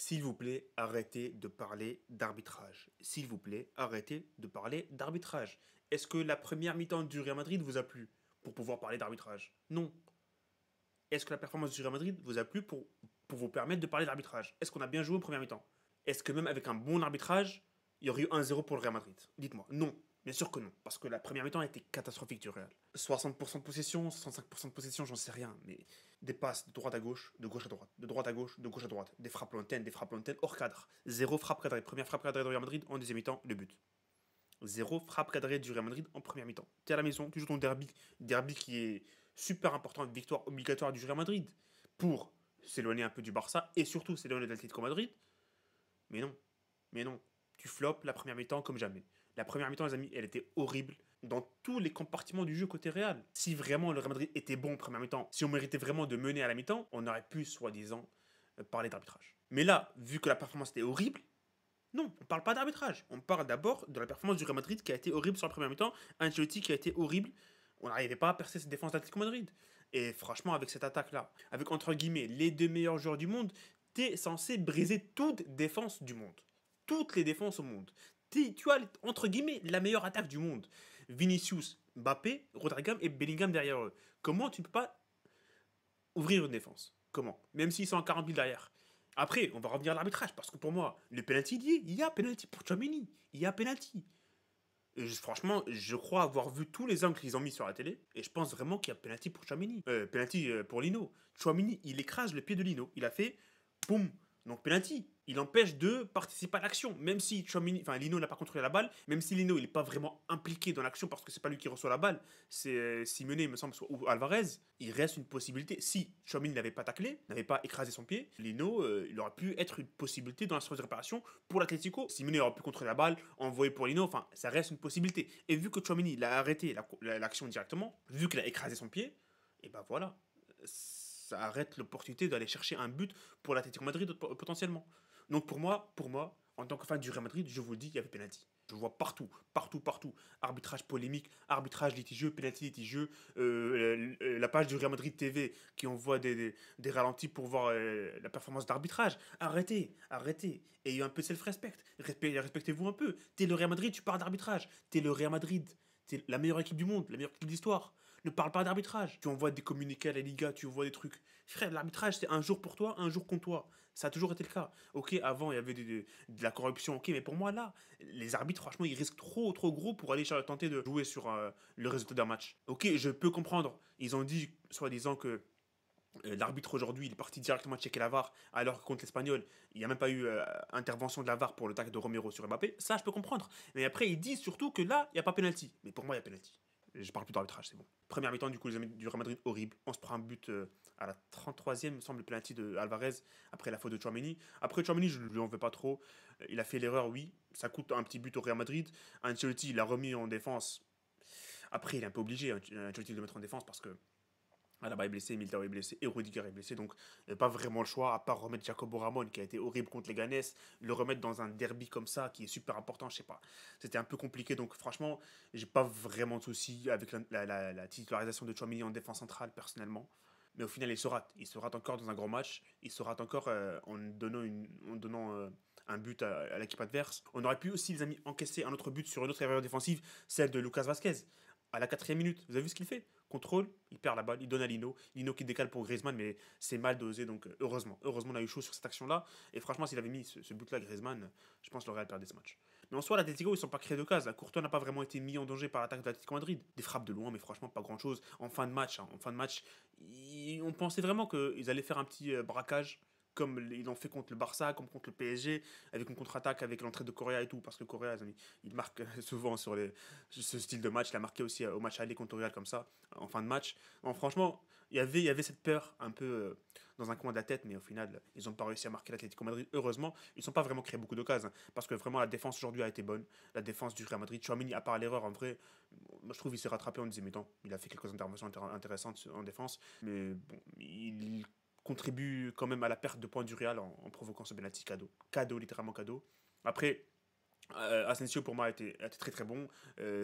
S'il vous plaît, arrêtez de parler d'arbitrage. S'il vous plaît, arrêtez de parler d'arbitrage. Est-ce que la première mi-temps du Real Madrid vous a plu pour pouvoir parler d'arbitrage? Non. Est-ce que la performance du Real Madrid vous a plu pour vous permettre de parler d'arbitrage? Est-ce qu'on a bien joué au premier mi-temps? Est-ce que même avec un bon arbitrage, il y aurait eu 1-0 pour le Real Madrid? Dites-moi. Non. Bien sûr que non. Parce que la première mi-temps a été catastrophique du Real. 60% de possession, 65% de possession, j'en sais rien. Mais des passes de droite à gauche, de gauche à droite, de droite à gauche, de gauche à droite. Des frappes lointaines, hors cadre. Zéro frappe cadrée. Première frappe cadrée du Real Madrid en deuxième mi-temps, le but. Zéro frappe cadrée du Real Madrid en première mi-temps. T'es à la maison, tu joues ton derby. Derby qui est super important, une victoire obligatoire du Real Madrid pour s'éloigner un peu du Barça et surtout s'éloigner de l'Atlético Madrid. Mais non, mais non. Tu floppes la première mi-temps comme jamais. La première mi-temps, les amis, elle était horrible dans tous les compartiments du jeu côté Real. Si vraiment le Real Madrid était bon en première mi-temps, si on méritait vraiment de mener à la mi-temps, on aurait pu, soi-disant, parler d'arbitrage. Mais là, vu que la performance était horrible, non, on parle pas d'arbitrage. On parle d'abord de la performance du Real Madrid qui a été horrible sur la première mi-temps. Ancelotti qui a été horrible. On n'arrivait pas à percer cette défense d'Atlético Madrid. Et franchement, avec cette attaque-là, avec entre guillemets les deux meilleurs joueurs du monde, t'es censé briser toute défense du monde. Toutes les défenses au monde. Tu as entre guillemets la meilleure attaque du monde. Vinicius, Mbappé, Rodriguez et Bellingham derrière eux. Comment tu ne peux pas ouvrir une défense? Comment? Même s'ils sont en 40 000 derrière. Après, on va revenir à l'arbitrage, parce que pour moi, le penalty, il y a penalty pour Tchouaméni. Il y a penalty. Franchement, je crois avoir vu tous les angles qu'ils ont mis sur la télé, et je pense vraiment qu'il y a penalty pour Tchouaméni. Penalty pour Lino. Tchouaméni, il écrase le pied de Lino. Il a fait, boum, donc penalty. Il empêche de participer à l'action, même si Tchouaméni, enfin Lino n'a pas contrôlé la balle, même si Lino il n'est pas vraiment impliqué dans l'action parce que c'est pas lui qui reçoit la balle, c'est Simeone il me semble ou Alvarez. Il reste une possibilité. Si Tchouaméni n'avait pas taclé, n'avait pas écrasé son pied, Lino il aurait pu être une possibilité dans la surface de réparation pour l'Atlético. Simeone aurait pu contrôler la balle, envoyer pour Lino, enfin ça reste une possibilité. Et vu que Tchouaméni il a arrêté l'action directement, vu qu'il a écrasé son pied, et ben voilà. Ça arrête l'opportunité d'aller chercher un but pour l'Atlético Madrid potentiellement. Donc pour moi, en tant que fan du Real Madrid, je vous le dis, il y avait penalty. Je vois partout, partout, partout. Arbitrage polémique, arbitrage litigieux, penalty litigieux. La page du Real Madrid TV qui envoie des ralentis pour voir la performance d'arbitrage. Arrêtez, arrêtez. Ayez un peu de self-respect. Respectez-vous un peu. T'es le Real Madrid, tu parles d'arbitrage. T'es le Real Madrid. T'es la meilleure équipe du monde, la meilleure équipe de l'histoire. Ne parle pas d'arbitrage. Tu envoies des communiqués à la Liga, tu envoies des trucs. Frère, l'arbitrage, c'est un jour pour toi, un jour contre toi. Ça a toujours été le cas. Ok, avant, il y avait de la corruption, ok, mais pour moi, là, les arbitres, franchement, ils risquent trop, trop gros pour aller tenter de jouer sur le résultat d'un match. Ok, je peux comprendre. Ils ont dit, soi-disant, que l'arbitre aujourd'hui, il est parti directement checker la VAR, alors que contre l'Espagnol, il n'y a même pas eu intervention de la VAR pour le tacle de Romero sur Mbappé. Ça, je peux comprendre. Mais après, ils disent surtout que là, il n'y a pas penalty. Mais pour moi, il y a penalty. Je parle plus d'arbitrage, c'est bon. Première mi-temps, du coup, les amis du Real Madrid, horrible. On se prend un but à la 33e, me semble, le penalty de Alvarez, après la faute de Chouameni. Après, Chouameni, je ne lui en veux pas trop. Il a fait l'erreur, oui. Ça coûte un petit but au Real Madrid. Ancelotti, il l'a remis en défense. Après, il est un peu obligé, Ancelotti, de le mettre en défense parce que Alaba est blessé, Militao est blessé et Rudiger est blessé, donc il n'y a pas vraiment le choix à part remettre Jacobo Ramon qui a été horrible contre les Ganes, le remettre dans un derby comme ça qui est super important, je sais pas. C'était un peu compliqué, donc franchement, j'ai pas vraiment de soucis avec la titularisation de Chouamini en défense centrale personnellement. Mais au final, il se rate. Il se rate encore dans un grand match. Il se rate encore en donnant un but à l'équipe adverse. On aurait pu aussi, les amis, encaisser un autre but sur une autre erreur défensive, celle de Lucas Vasquez. À la 4e minute, vous avez vu ce qu'il fait? Contrôle, il perd la balle, il donne à Lino. Lino qui décale pour Griezmann, mais c'est mal dosé, donc heureusement. Heureusement, on a eu chaud sur cette action-là. Et franchement, s'il avait mis ce but-là, Griezmann, je pense que le Real perdait ce match. Mais en soi, l'Atletico, ils sont pas créés de cases. Courtois n'a pas vraiment été mis en danger par l'attaque de l'Atlético Madrid. Des frappes de loin, mais franchement, pas grand-chose. En fin de match, hein, on pensait vraiment qu'ils allaient faire un petit braquage comme ils l'ont fait contre le Barça, comme contre le PSG, avec une contre-attaque, avec l'entrée de Correa et tout, parce que Correa, il marque souvent sur ce style de match. Il a marqué aussi au match aller contre le Real comme ça, en fin de match. Non, franchement, il y avait cette peur un peu dans un coin de la tête, mais au final, ils n'ont pas réussi à marquer l'Atlético Madrid. Heureusement, ils n'ont pas vraiment créé beaucoup d'occasions, parce que vraiment, la défense aujourd'hui a été bonne. La défense du Real Madrid, Chouamini, à part l'erreur, en vrai, moi, je trouve qu'il s'est rattrapé en deuxième mi-temps. Il a fait quelques interventions intéressantes en défense, mais bon, il contribue quand même à la perte de points du Real en provoquant ce penalty cadeau. Cadeau, littéralement cadeau. Après, Asensio pour moi a été très très bon.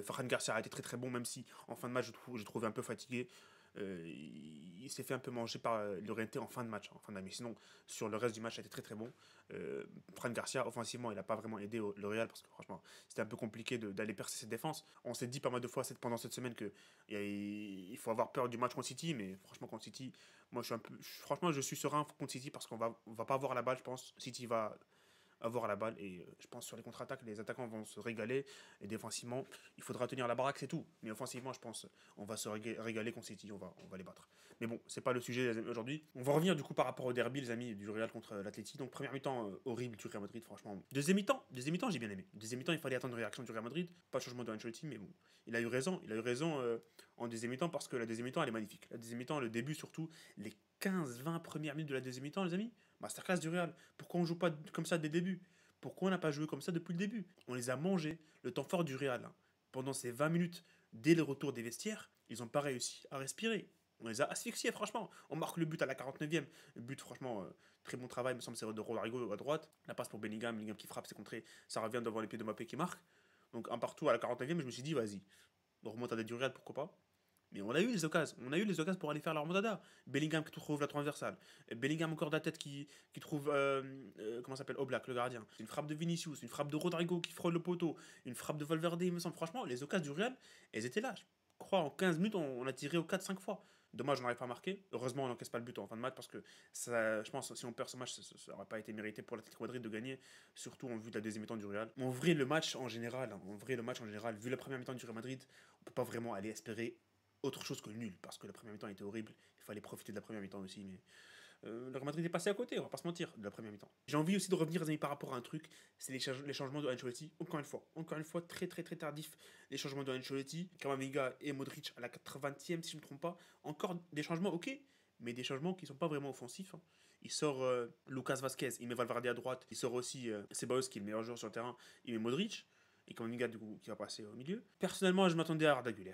Farhan Garcia a été très très bon, même si en fin de match je trouve un peu fatigué. Il s'est fait un peu manger par l'Orienté en fin de match, en fin de match. Mais sinon, sur le reste du match, ça a été très très bon. Fran Garcia, offensivement, il n'a pas vraiment aidé le Real parce que franchement, c'était un peu compliqué d'aller percer cette défense. On s'est dit pas mal de fois pendant cette semaine que il faut avoir peur du match contre City, mais franchement, contre City, moi je suis un peu. Franchement, je suis serein contre City parce on va pas avoir la balle, je pense. City va avoir la balle et je pense sur les contre-attaques, les attaquants vont se régaler et défensivement, il faudra tenir la baraque, c'est tout. Mais offensivement, je pense on va se régaler contre City, on va les battre. Mais bon, c'est pas le sujet les amis, aujourd'hui. On va revenir du coup par rapport au derby, les amis, du Real contre l'Atleti. Donc première mi-temps horrible du Real Madrid, franchement. Deuxième mi-temps, j'ai bien aimé. Deuxième mi-temps, il fallait attendre une réaction du Real Madrid, pas de changement de Ancelotti, mais bon, il a eu raison en deuxième mi-temps parce que la deuxième mi-temps elle est magnifique. La deuxième mi-temps, le début surtout, les 15-20 premières minutes de la deuxième mi-temps, les amis, masterclass du Real. Pourquoi on joue pas comme ça dès le début? Pourquoi on n'a pas joué comme ça depuis le début? On les a mangés, le temps fort du Real. Hein. Pendant ces 20 minutes, dès le retour des vestiaires, ils n'ont pas réussi à respirer. On les a asphyxiés, franchement. On marque le but à la 49e. Le but, franchement, très bon travail, il me semble, c'est de Rodrigo à droite. La passe pour Bellingham qui frappe, c'est contré. Ça revient devant les pieds de Mbappé qui marque. Donc, un partout à la 49e, je me suis dit, vas-y, on remonte à du Real, pourquoi pas? Mais on a eu les occasions pour aller faire la remontada. Bellingham qui trouve la transversale. Bellingham encore de la tête qui trouve, comment s'appelle, Oblak, le gardien. Une frappe de Vinicius, une frappe de Rodrigo qui frôle le poteau, une frappe de Valverde, il me semble. Franchement, les occasions du Real, elles étaient là. Je crois en 15 minutes, on a tiré au 4-5 fois. Dommage, on n'arrive pas à marquer. Heureusement, on n'encaisse pas le but en fin de match parce que ça, je pense si on perd ce match, ça n'aurait pas été mérité pour l'Atlético Madrid de gagner, surtout en vue de la deuxième mi-temps du Real. Mais en vrai, le match en général, vu la première mi-temps du Real Madrid, on peut pas vraiment aller espérer autre chose que nul, parce que la première mi-temps était horrible. Il fallait profiter de la première mi-temps aussi, mais le Real Madrid est passé à côté, on va pas se mentir, de la première mi-temps. J'ai envie aussi de revenir, les amis, par rapport à un truc, c'est les changements de Ancelotti. Encore une fois, très très très tardif, les changements de Ancelotti. Camavinga et Modric à la 80e, si je ne me trompe pas. Encore des changements, ok, mais des changements qui sont pas vraiment offensifs. Hein. Il sort Lucas Vasquez, il met Valverde à droite. Il sort aussi Ceballos, qui est le meilleur joueur sur le terrain. Il met Modric. Et Camavinga, du coup, qui va passer au milieu. Personnellement, je m'attendais à Arda Güler,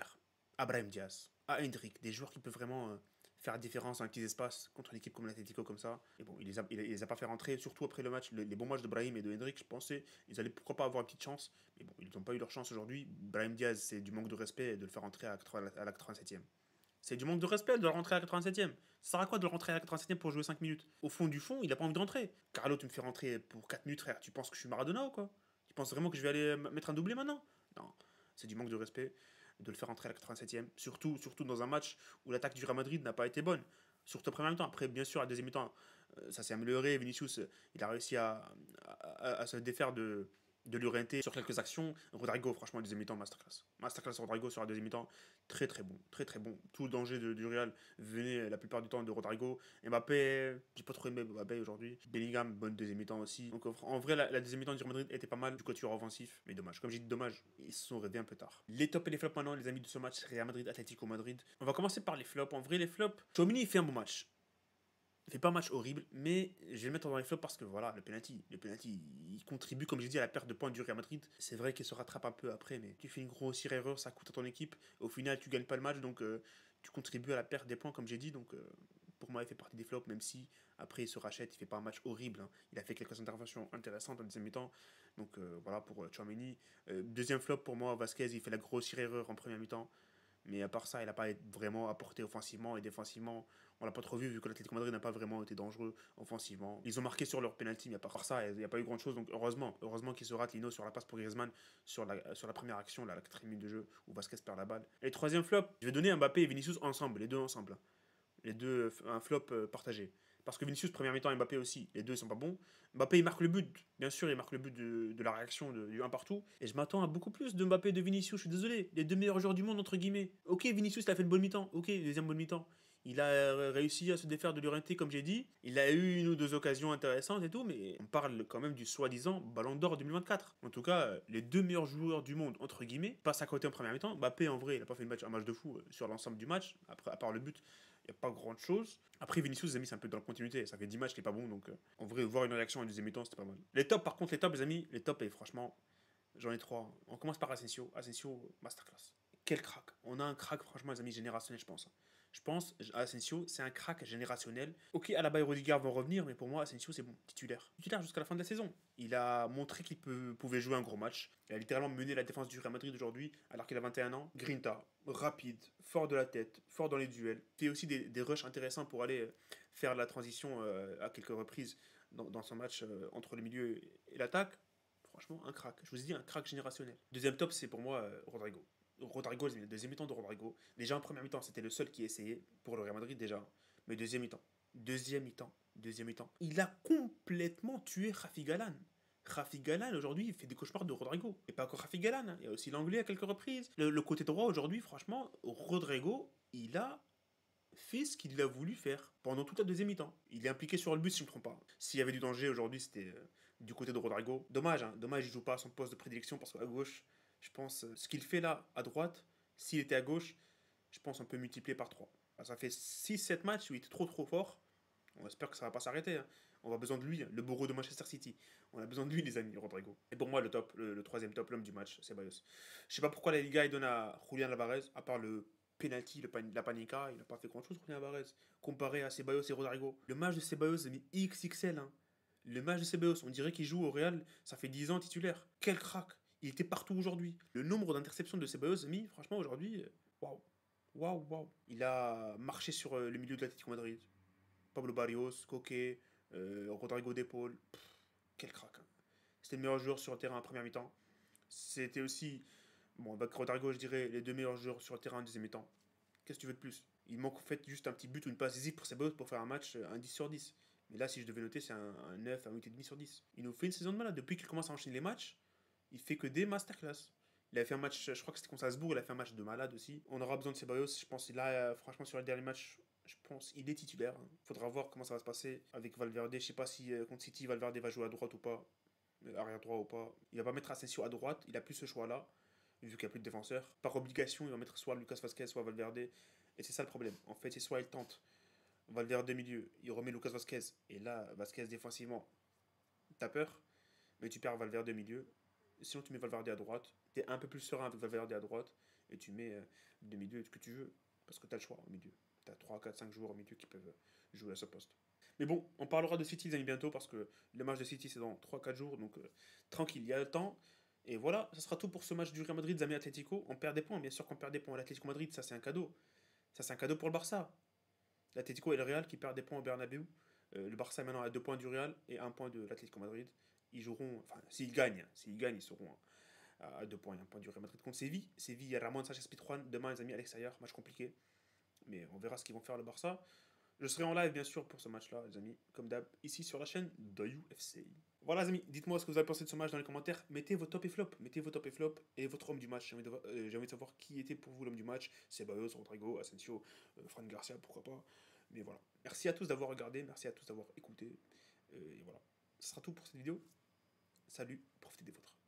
à Brahim Diaz, à Hendrik, des joueurs qui peuvent vraiment faire la différence dans les petits espaces contre une équipe comme l'Atletico comme ça. Et bon, il les a pas fait rentrer, surtout après le match, les bons matchs de Brahim et de Hendrik, je pensais, ils allaient pourquoi pas avoir une petite chance. Mais bon, ils n'ont pas eu leur chance aujourd'hui. Brahim Diaz, c'est du manque de respect de le faire rentrer à la 87e. C'est du manque de respect de le rentrer à la 87e. Ça sert à quoi de le rentrer à la 87e pour jouer 5 minutes? Au fond du fond, il a pas envie de rentrer. Carlo, tu me fais rentrer pour 4 minutes, frère. Tu penses que je suis Maradona ou quoi? Tu penses vraiment que je vais aller mettre un doublé maintenant? Non, c'est du manque de respect de le faire entrer à la 87e. Surtout dans un match où l'attaque du Real Madrid n'a pas été bonne. Surtout au premier temps. Après, bien sûr, à la deuxième mi-temps, ça s'est amélioré. Vinicius, il a réussi à se défaire de l'orienter sur quelques actions. Rodrigo, franchement, deuxième mi-temps, masterclass. Masterclass Rodrigo sur la deuxième mi-temps, très très bon, très très bon. Tout le danger du Real venait la plupart du temps de Rodrigo. Mbappé, j'ai pas trop aimé Mbappé aujourd'hui. Bellingham, bonne deuxième mi-temps aussi. Donc en vrai, la deuxième mi-temps du Real Madrid était pas mal du quatuor offensif, mais dommage. Comme j'ai dit, dommage, ils se sont réveillés un peu tard. Les tops et les flops maintenant, les amis de ce match, Real Madrid, Atlético Madrid. On va commencer par les flops. En vrai, les flops, Chouamini, il fait un bon match. Il fait pas un match horrible, mais je vais le mettre dans les flops parce que voilà, le penalty, il contribue, comme j'ai dit, à la perte de points du Real Madrid. C'est vrai qu'il se rattrape un peu après, mais tu fais une grossière erreur, ça coûte à ton équipe. Au final, tu gagnes pas le match, donc tu contribues à la perte des points, comme j'ai dit. Donc pour moi, il fait partie des flops, même si après il se rachète, il fait pas un match horrible. Hein. Il a fait quelques interventions intéressantes en deuxième mi-temps. Donc voilà pour Chouameni. Deuxième flop pour moi, Vasquez, il fait la grossière erreur en première mi-temps. Mais à part ça, il n'a pas vraiment apporté offensivement et défensivement. On l'a pas trop vu que l'Atlético Madrid n'a pas vraiment été dangereux offensivement. Ils ont marqué sur leur penalty, mais à part ça, il n'y a pas eu grand chose. Donc heureusement qu'il se rate Lino sur la passe pour Griezmann sur la première action, la 4 minute de jeu où Vasquez perd la balle. Et troisième flop, je vais donner Mbappé et Vinicius ensemble, les deux ensemble. Les deux, un flop partagé. Parce que Vinicius, première mi-temps, Mbappé aussi, les deux ils sont pas bons. Mbappé, il marque le but, bien sûr, il marque le but de la réaction du 1 partout. Et je m'attends à beaucoup plus de Mbappé et de Vinicius, je suis désolé. Les deux meilleurs joueurs du monde, entre guillemets. Ok, Vinicius, il a fait une bonne mi-temps. Ok, deuxième bonne mi-temps. Il a réussi à se défaire de l'orienté, comme j'ai dit. Il a eu une ou deux occasions intéressantes et tout, mais on parle quand même du soi-disant Ballon d'Or 2024. En tout cas, les deux meilleurs joueurs du monde, entre guillemets, passent à côté en première mi-temps. Mbappé, en vrai, il n'a pas fait un match de fou sur l'ensemble du match, après, à part le but. Il n'y a pas grand chose. Après, Vinicius, les amis, c'est un peu dans la continuité. Ça fait 10 matchs qu'il est pas bon, donc en vrai, voir une réaction en deuxième mi-temps, c'était pas mal. Les tops, par contre, les tops, les amis, les tops, et franchement, j'en ai trois. On commence par Asensio. Asensio, masterclass. Quel crack. On a un crack, franchement, les amis, générationnel, je pense. Je pense, Asensio, c'est un crack générationnel. Ok, Alaba et Rudiger vont revenir, mais pour moi, Asensio, c'est bon, titulaire. Titulaire jusqu'à la fin de la saison. Il a montré qu'il pouvait jouer un gros match. Il a littéralement mené la défense du Real Madrid aujourd'hui, alors qu'il a 21 ans. Grinta, rapide, fort de la tête, fort dans les duels. Fait aussi des rushs intéressants pour aller faire la transition à quelques reprises dans son match entre le milieu et l'attaque. Franchement, un crack. Je vous ai dit, un crack générationnel. Deuxième top, c'est pour moi Rodrigo. Rodrigo, le deuxième mi-temps de Rodrigo. Déjà en première mi-temps, c'était le seul qui essayait pour le Real Madrid déjà. Mais deuxième mi-temps. Deuxième mi-temps. Il a complètement tué Rafi Galan. Rafi Galan aujourd'hui il fait des cauchemars de Rodrigo. Et pas encore Rafi Galan, hein. Il y a aussi l'anglais à quelques reprises. Le côté droit aujourd'hui, franchement, Rodrigo, il a fait ce qu'il a voulu faire pendant toute la deuxième mi-temps. Il est impliqué sur le but si je ne me trompe pas. S'il y avait du danger aujourd'hui, c'était du côté de Rodrigo. Dommage, hein. Dommage, il joue pas à son poste de prédilection parce qu'à gauche, je pense, ce qu'il fait là, à droite, s'il était à gauche, je pense on peut multiplier par 3. Ça fait 6-7 matchs où il était trop fort. On espère que ça va pas s'arrêter, hein. On a besoin de lui, le bourreau de Manchester City. On a besoin de lui, les amis, Rodrigo. Et pour moi, le top, le troisième top, l'homme du match, c'est Ceballos. Je sais pas pourquoi la Liga il donne à Julian Alvarez, à part le penalty, la panica, il n'a pas fait grand chose, Julian Alvarez, comparé à Ceballos et Rodrigo. Le match de Ceballos est mis XXL, hein. Le match de Ceballos, on dirait qu'il joue au Real, ça fait 10 ans titulaire. Quel crack! Il était partout aujourd'hui. Le nombre d'interceptions de Ceballos mis, franchement, aujourd'hui, waouh. Waouh. Il a marché sur le milieu de l'Atlético Madrid. Pablo Barrios, Coquet, Rodrigo De Paul. Quel crack, hein. C'était le meilleur joueur sur le terrain en première mi-temps. C'était aussi, bon, avec Rodrigo, je dirais, les deux meilleurs joueurs sur le terrain en deuxième mi-temps. Qu'est-ce que tu veux de plus? Il manque en fait juste un petit but ou une passe décisive pour Ceballos pour faire un match, un 10 sur 10. Mais là, si je devais noter, c'est un 9, un 8,5 sur 10. Il nous fait une saison de malade. Depuis qu'il commence à enchaîner les matchs, il fait que des masterclass. Il a fait un match, je crois que c'était contre Salzbourg, il a fait un match de malade aussi. On aura besoin de Ceballos, je pense. Là, franchement, sur le dernier match, je pense il est titulaire. Il faudra voir comment ça va se passer avec Valverde. Je sais pas si contre City, Valverde va jouer à droite ou pas, arrière droit ou pas. Il va pas mettre Asensio à droite, il a plus ce choix-là, vu qu'il n'y a plus de défenseurs. Par obligation, il va mettre soit Lucas Vazquez, soit Valverde. Et c'est ça le problème. En fait, c'est soit il tente Valverde milieu, il remet Lucas Vazquez. Et là, Vazquez défensivement, t'as peur, mais tu perds Valverde milieu. Sinon, tu mets Valverde à droite. Tu es un peu plus serein avec Valverde à droite. Et tu mets de milieu ce que tu veux. Parce que tu as le choix au milieu. Tu as 3, 4, 5 joueurs au milieu qui peuvent jouer à ce poste. Mais bon, on parlera de City, les amis, bientôt. Parce que le match de City, c'est dans 3-4 jours. Donc, tranquille, il y a le temps. Et voilà, ça sera tout pour ce match du Real Madrid, les amis Atlético. On perd des points, bien sûr qu'on perd des points. L'Atlético Madrid, ça, c'est un cadeau. Ça, c'est un cadeau pour le Barça. L'Atlético et le Real qui perdent des points au Bernabeu. Le Barça est maintenant à 2 points du Real et 1 point de l'Atlético Madrid. Ils joueront, enfin, s'ils gagnent, ils seront à 2 points, 1 point du Real Madrid contre Séville. Séville, Ramon Sanchez Pizjuan, demain, les amis, à l'extérieur, match compliqué. Mais on verra ce qu'ils vont faire le Barça. Je serai en live, bien sûr, pour ce match-là, les amis, comme d'hab, ici sur la chaîne d'Ayou FC. Voilà, les amis, dites-moi ce que vous avez pensé de ce match dans les commentaires. Mettez vos top et flop, et votre homme du match. J'ai envie de savoir qui était pour vous l'homme du match. Ceballos, Rodrigo, Asensio, Fran Garcia, pourquoi pas. Mais voilà. Merci à tous d'avoir regardé, merci à tous d'avoir écouté. Et voilà. Ce sera tout pour cette vidéo. Salut, profitez des vôtres.